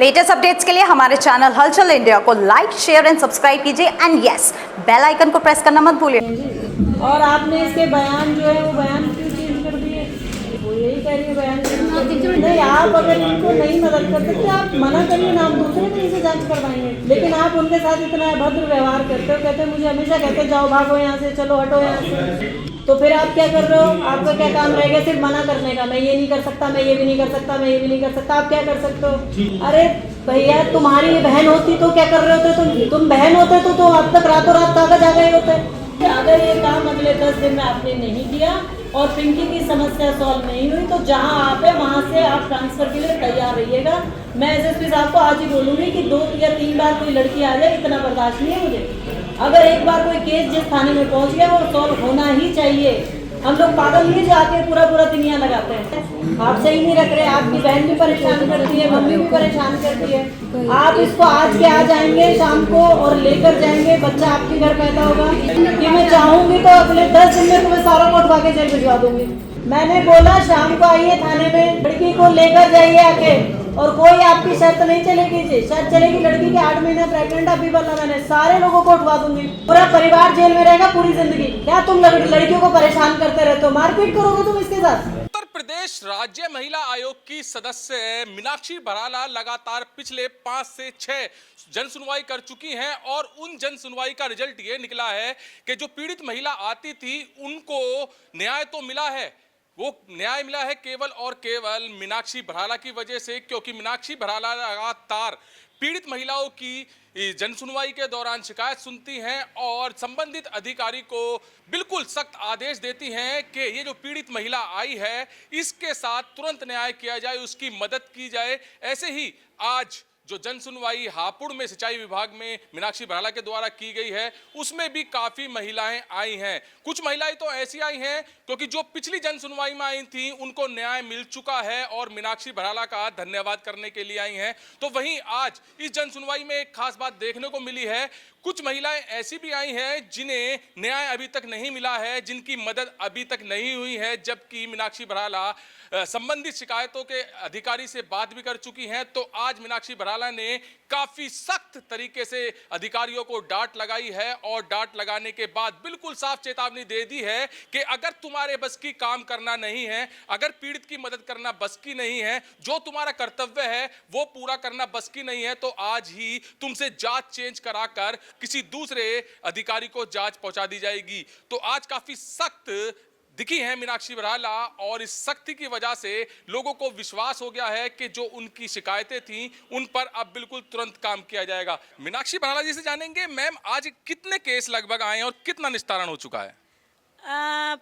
Latest updates के लिए हमारे चैनल हलचल इंडिया को लाइक, शेयर एंड सब्सक्राइब कीजिए एंड यस, बेल आइकन को प्रेस करना मत भूलिए। और आपने इसके बयान जो है वो बयान क्यों चेंज कर दिए? वो यही कह रही है बयान नहीं, आप अगर इनको नहीं मदद कर सकते आप मना करिए ना, हम दूसरे कहीं से जांच करवाएंगे। लेकिन आप उनके साथ इतना अभद्र व्यवहार करते हो, कहते मुझे हमेशा कहते जाओ भागो यहाँ से, चलो हटो यहाँ से। तो फिर आप क्या कर रहे हो? आपका क्या काम रहेगा? सिर्फ मना करने का, मैं ये नहीं कर सकता, मैं ये भी नहीं कर सकता, मैं ये भी नहीं कर सकता। आप क्या कर सकते हो? अरे भैया, तुम्हारी बहन होती तो क्या कर रहे होते? तुम बहन होते तो अब तक रातों रात कागज आ गए होते। अगर ये काम अगले 10 दिन में आपने नहीं किया और पिंकी की समस्या सॉल्व नहीं हुई तो जहां आप है वहां से आप ट्रांसफर के लिए तैयार रहिएगा। मैं एसएसपी साहब को आज ही बोलूंगी कि 2 या 3 बार कोई लड़की आ जाए, इतना बर्दाश्त नहीं है मुझे। अगर एक बार कोई केस जिस थाने में पहुंच गया वो सॉल्व होना ही चाहिए। हम लोग पागल नहीं जो आके पूरा दिन यहाँ लगाते हैं। आप सही नहीं रख रहे, आपकी बहन भी परेशान करती है, मम्मी भी परेशान करती है। आप इसको आज के आ जाएंगे शाम को और लेकर जाएंगे, बच्चा आपके घर पैदा होगा कि मैं चाहूंगी तो अगले 10 दिन में तुम्हें सारा को उठवा के जेल भिजवा दूंगी। मैंने बोला शाम को आइए थाने में, लड़की को लेकर जाइए आके, और कोई आपकी शर्त नहीं चलेगी जी। शर्त चलेगी लड़की के 8 महीने प्रेग्नेंट अभी बोला मैंने, सारे लोगों को उठवा दूंगी, पूरा परिवार जेल में रहेगा पूरी जिंदगी। क्या तुम लड़कियों को परेशान करते रहते हो? मारपीट करोगे तुम इसके साथ? उत्तर प्रदेश राज्य महिला आयोग की सदस्य मीनाक्षी भराला लगातार पिछले 5 से 6 जन सुनवाई कर चुकी हैं और उन जन सुनवाई का रिजल्ट ये निकला है कि जो पीड़ित महिला आती थी उनको न्याय तो मिला है। वो न्याय मिला है केवल और केवल मीनाक्षी भराला की वजह से, क्योंकि मीनाक्षी भराला लगातार पीड़ित महिलाओं की जन सुनवाई के दौरान शिकायत सुनती हैं और संबंधित अधिकारी को बिल्कुल सख्त आदेश देती हैं कि ये जो पीड़ित महिला आई है इसके साथ तुरंत न्याय किया जाए, उसकी मदद की जाए। ऐसे ही आज जो जन सुनवाई हापुड़ में सिंचाई विभाग में मीनाक्षी भराला के द्वारा की गई है उसमें भी काफी महिलाएं आई हैं। कुछ महिलाएं तो ऐसी आई हैं क्योंकि जो पिछली जन सुनवाई में आई थी उनको न्याय मिल चुका है और मीनाक्षी भराला का धन्यवाद करने के लिए आई हैं। तो वहीं आज इस जन सुनवाई में एक खास बात देखने को मिली है, कुछ महिलाएं ऐसी भी आई हैं जिन्हें न्याय अभी तक नहीं मिला है, जिनकी मदद अभी तक नहीं हुई है, जबकि मीनाक्षी भराला संबंधित शिकायतों के अधिकारी से बात भी कर चुकी हैं। तो आज मीनाक्षी भराला ने काफी सख्त तरीके से अधिकारियों को डांट लगाई है और डांट लगाने के बाद बिल्कुल साफ चेतावनी दे दी है कि अगर तुम्हारे बस की काम करना नहीं है, अगर पीड़ित की मदद करना बस की नहीं है, जो तुम्हारा कर्तव्य है वो पूरा करना बस की नहीं है, तो आज ही तुमसे जांच चेंज कराकर किसी दूसरे अधिकारी को जांच पहुंचा दी जाएगी। तो आज काफी सख्त दिखी है मीनाक्षी भराला और इस सख्ती की वजह से लोगों को विश्वास हो गया है कि जो उनकी शिकायतें थी उन पर अब बिल्कुल तुरंत काम किया जाएगा। मीनाक्षी भराला जी से जानेंगे, मैम आज कितने केस लगभग आए हैं और कितना निस्तारण हो चुका है?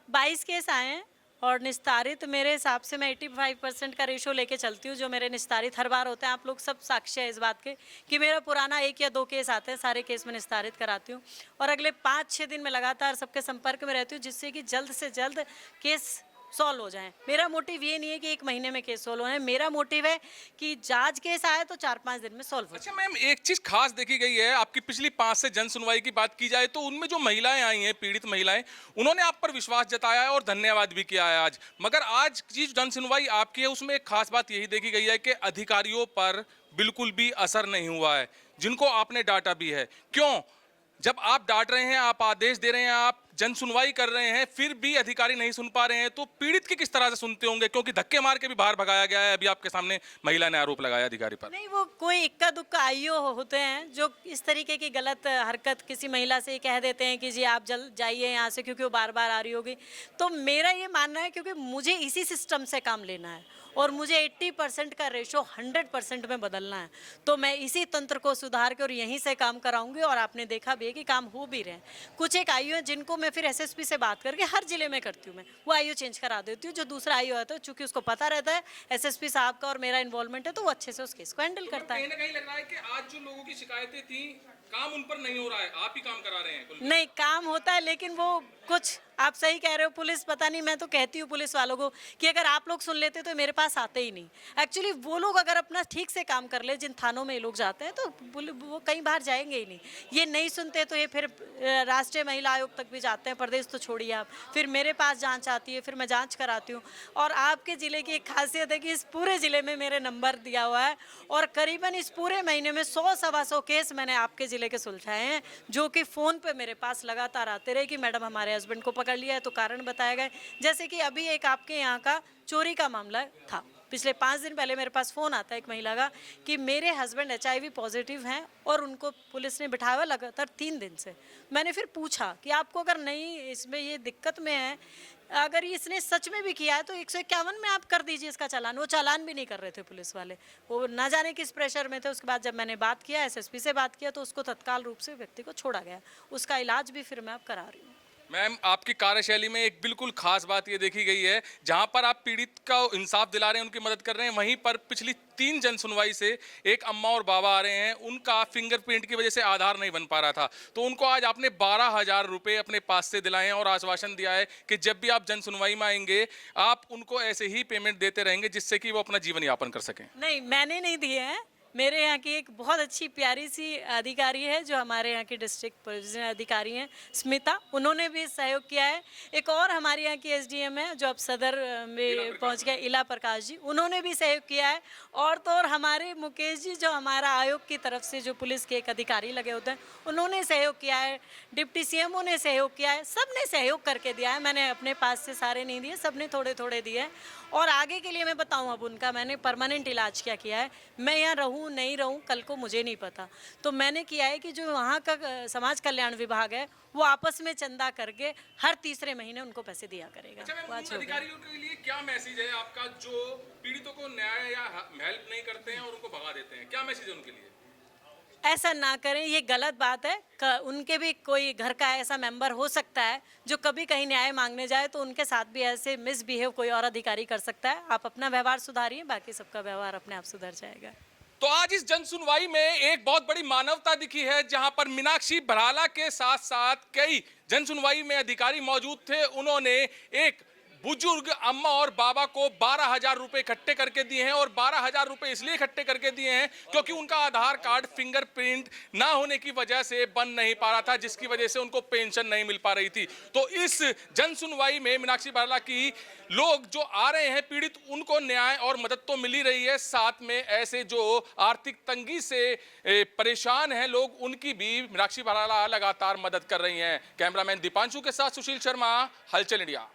22 केस आए हैं और निस्तारित मेरे हिसाब से मैं 85% का रेशो लेके चलती हूँ। जो मेरे निस्तारित हर बार होते हैं, आप लोग सब साक्ष्य है इस बात के कि मेरा पुराना 1 या 2 केस आते हैं, सारे केस में निस्तारित कराती हूँ और अगले 5-6 दिन में लगातार सबके संपर्क में रहती हूँ जिससे कि जल्द से जल्द केस सॉल्व हो जाए। मेरा मोटिव ये नहीं है कि 1 महीने में केस सॉल्व हो जाए, मेरा मोटिव है कि जांच केस आए तो 4-5 दिन में सॉल्व हो। अच्छा मैम, एक चीज खास देखी गई है, आपकी पिछली 5 से जन सुनवाई की बात की जाए तो उनमें जो महिलाएं आई हैं, पीड़ित महिलाएं, उन्होंने आप पर विश्वास जताया है और धन्यवाद भी किया है आज। मगर आज की जन सुनवाई आपकी है उसमें एक खास बात यही देखी गई है कि अधिकारियों पर बिल्कुल भी असर नहीं हुआ है, जिनको आपने डांटा भी है। क्यों? जब आप डांट रहे हैं, आप आदेश दे रहे हैं, आप जन सुनवाई कर रहे हैं, फिर भी अधिकारी नहीं सुन पा रहे हैं, तो पीड़ित की किस तरह से सुनते होंगे? क्योंकि धक्के मार के भी बाहर भगाया गया है, अभी आपके सामने महिला ने आरोप लगाया अधिकारी पर। नहीं, वो कोई इक्का दुक्का आईओ होते हैं जो इस तरीके की गलत हरकत किसी महिला से कह देते हैं कि जी आप जल्द जाइए यहाँ से क्योंकि वो बार बार आ रही होगी। तो मेरा ये मानना है क्योंकि मुझे इसी सिस्टम से काम लेना है और मुझे 80% का रेशो 100% में बदलना है, तो मैं इसी तंत्र को सुधार के और यहीं से काम कराऊंगी। और आपने देखा भी है कि काम हो भी रहे हैं। कुछ एक आईओ है जिनको मैं फिर एसएसपी से बात करके हर जिले में करती हूँ, मैं वो आईओ चेंज करा देती हूँ। जो दूसरा आईओ है तो चूंकि उसको पता रहता है एसएसपी साहब का और मेरा इन्वॉल्वमेंट है, तो वो अच्छे से उस केस को हैंडल करता है। कहीं ना कहीं लग रहा है कि आज जो लोगों की शिकायतें थी काम उन पर नहीं हो रहा है, आप ही काम करा रहे हैं। नहीं, काम होता है लेकिन वो कुछ आप सही कह रहे हो, पुलिस पता नहीं, मैं तो कहती हूँ पुलिस वालों को कि अगर आप लोग सुन लेते तो मेरे पास आते ही नहीं। एक्चुअली वो लोग अगर अपना ठीक से काम कर ले, जिन थानों में ये लोग जाते हैं, तो वो कहीं बाहर जाएंगे ही नहीं। ये नहीं सुनते तो ये फिर राष्ट्रीय महिला आयोग तक भी जाते हैं, प्रदेश तो छोड़िए आप, फिर मेरे पास जांच आती है, फिर मैं जांच कराती हूँ। और आपके ज़िले की एक खासियत है कि इस पूरे ज़िले में मेरे नंबर दिया हुआ है, और करीबन इस पूरे महीने में 100-125 केस मैंने आपके ज़िले के सुलझाए हैं, जो कि फ़ोन पे मेरे पास लगातार आते रहे कि मैडम हमारे हस्बैंड को पकड़ लिया है, तो कारण बताए गए। जैसे कि अभी एक आपके यहाँ का चोरी का मामला था, पिछले 5 दिन पहले मेरे पास फ़ोन आता है एक महिला का कि मेरे हस्बैंड HIV पॉजिटिव हैं और उनको पुलिस ने बिठाया हुआ लगातार 3 दिन से। मैंने फिर पूछा कि आपको अगर नहीं इसमें ये दिक्कत में है, अगर इसने सच में भी किया है तो 151 में आप कर दीजिए इसका चालान। वो चालान भी नहीं कर रहे थे पुलिस वाले, वो ना जाने किस प्रेशर में थे। उसके बाद जब मैंने बात किया, SSP से बात किया, तो उसको तत्काल रूप से व्यक्ति को छोड़ा गया। उसका इलाज भी फिर मैं अब करा रही हूँ। मैम, आपकी कार्यशैली में एक बिल्कुल खास बात ये देखी गई है, जहां पर आप पीड़ित का इंसाफ दिला रहे हैं, उनकी मदद कर रहे हैं, वहीं पर पिछली 3 जन सुनवाई से एक अम्मा और बाबा आ रहे हैं, उनका फिंगरप्रिंट की वजह से आधार नहीं बन पा रहा था, तो उनको आज आपने 12,000 रुपये अपने पास से दिलाए हैं और आश्वासन दिया है कि जब भी आप जन सुनवाई में आएंगे आप उनको ऐसे ही पेमेंट देते रहेंगे जिससे कि वो अपना जीवन यापन कर सकें। नहीं, मैंने नहीं दिए हैं, मेरे यहाँ की एक बहुत अच्छी प्यारी सी अधिकारी है जो हमारे यहाँ की डिस्ट्रिक्ट प्रोविजनल अधिकारी हैं, स्मिता, उन्होंने भी सहयोग किया है। एक और हमारे यहाँ की SDM है जो अब सदर में पहुँच गए, इला प्रकाश जी, उन्होंने भी सहयोग किया है। और तो और हमारे मुकेश जी जो हमारा आयोग की तरफ से जो पुलिस के एक अधिकारी लगे होते हैं, उन्होंने सहयोग किया है, डिप्टी CMO ने सहयोग किया है, सब ने सहयोग करके दिया है। मैंने अपने पास से सारे नहीं दिए, सब ने थोड़े थोड़े दिए हैं। और आगे के लिए मैं बताऊँ, अब उनका मैंने परमानेंट इलाज क्या किया है, मैं यहाँ रहूँ नहीं रहूँ कल को मुझे नहीं पता, तो मैंने किया है कि जो वहाँ का समाज कल्याण विभाग है वो आपस में चंदा करके हर तीसरे महीने उनको पैसे दिया करेगा। अच्छा मैम, उन अधिकारियों के लिए क्या मैसेज है आपका जो पीड़ितों को न्याय या हेल्प नहीं करते हैं और उनको भगा देते हैं, क्या मैसेज है उनके लिए? ऐसा ना करें, ये गलत बात है। उनके भी कोई घर का ऐसा मेंबर हो सकता है जो कभी कहीं न्याय मांगने जाए, तो उनके साथ भी ऐसे मिसबिहेव कोई और अधिकारी कर सकता है। आप अपना व्यवहार सुधारिए, बाकी सबका व्यवहार अपने आप सुधर जाएगा। तो आज इस जन सुनवाई में एक बहुत बड़ी मानवता दिखी है, जहां पर मीनाक्षी भराला के साथ साथ कई जन सुनवाई में अधिकारी मौजूद थे। उन्होंने एक बुजुर्ग अम्मा और बाबा को 12,000 रुपए इकट्ठे करके दिए हैं, और 12,000 रुपए इसलिए इकट्ठे करके दिए हैं क्योंकि उनका आधार कार्ड फिंगरप्रिंट ना होने की वजह से बन नहीं पा रहा था, जिसकी वजह से उनको पेंशन नहीं मिल पा रही थी। तो इस जन सुनवाई में मीनाक्षी भराला की लोग जो आ रहे हैं पीड़ित, उनको न्याय और मदद तो मिल ही रही है, साथ में ऐसे जो आर्थिक तंगी से परेशान हैं लोग, उनकी भी मीनाक्षी भराला लगातार मदद कर रही हैं। कैमरामैन दीपांशु के साथ सुशील शर्मा, हलचल इंडिया।